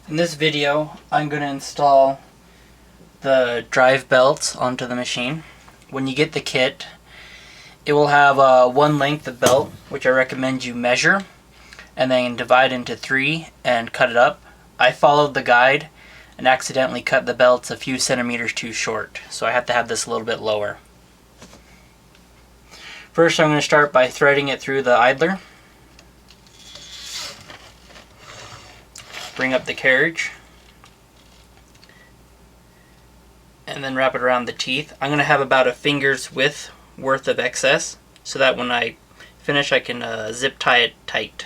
In this video, I'm going to install the drive belts onto the machine. When you get the kit, it will have one length of belt, which I recommend you measure, and then divide into 3 and cut it up. I followed the guide and accidentally cut the belts a few centimeters too short, so I have to have this a little bit lower. First, I'm going to start by threading it through the idler. Bring up the carriage and then wrap it around the teeth. I'm going to have about a finger's width worth of excess so that when I finish I can zip tie it tight.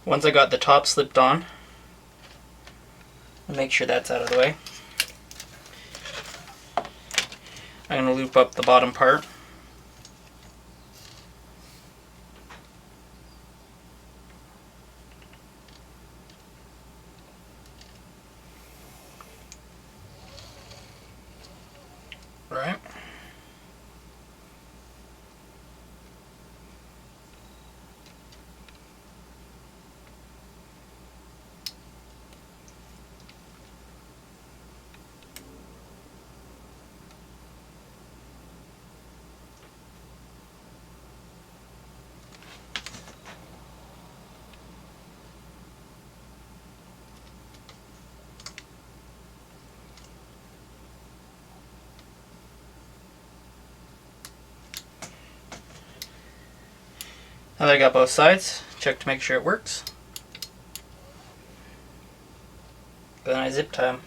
Once I got the top slipped on, I'll make sure that's out of the way. I'm going to loop up the bottom part. Right. Now that I got both sides, check to make sure it works. Then I zip tie them.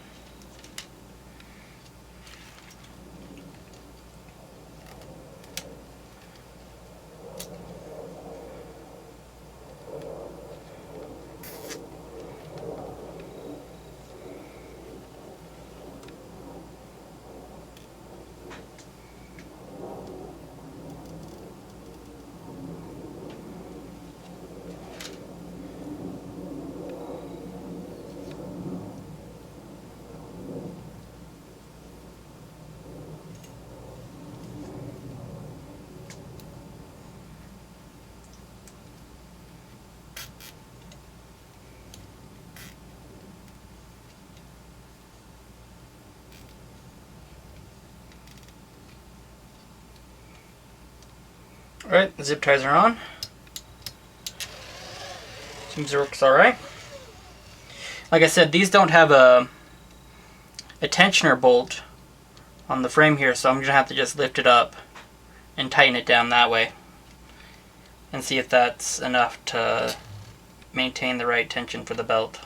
Alright, the zip ties are on. Seems it works alright. Like I said, these don't have a tensioner bolt on the frame here, so I'm going to have to just lift it up and tighten it down that way and see if that's enough to maintain the right tension for the belt.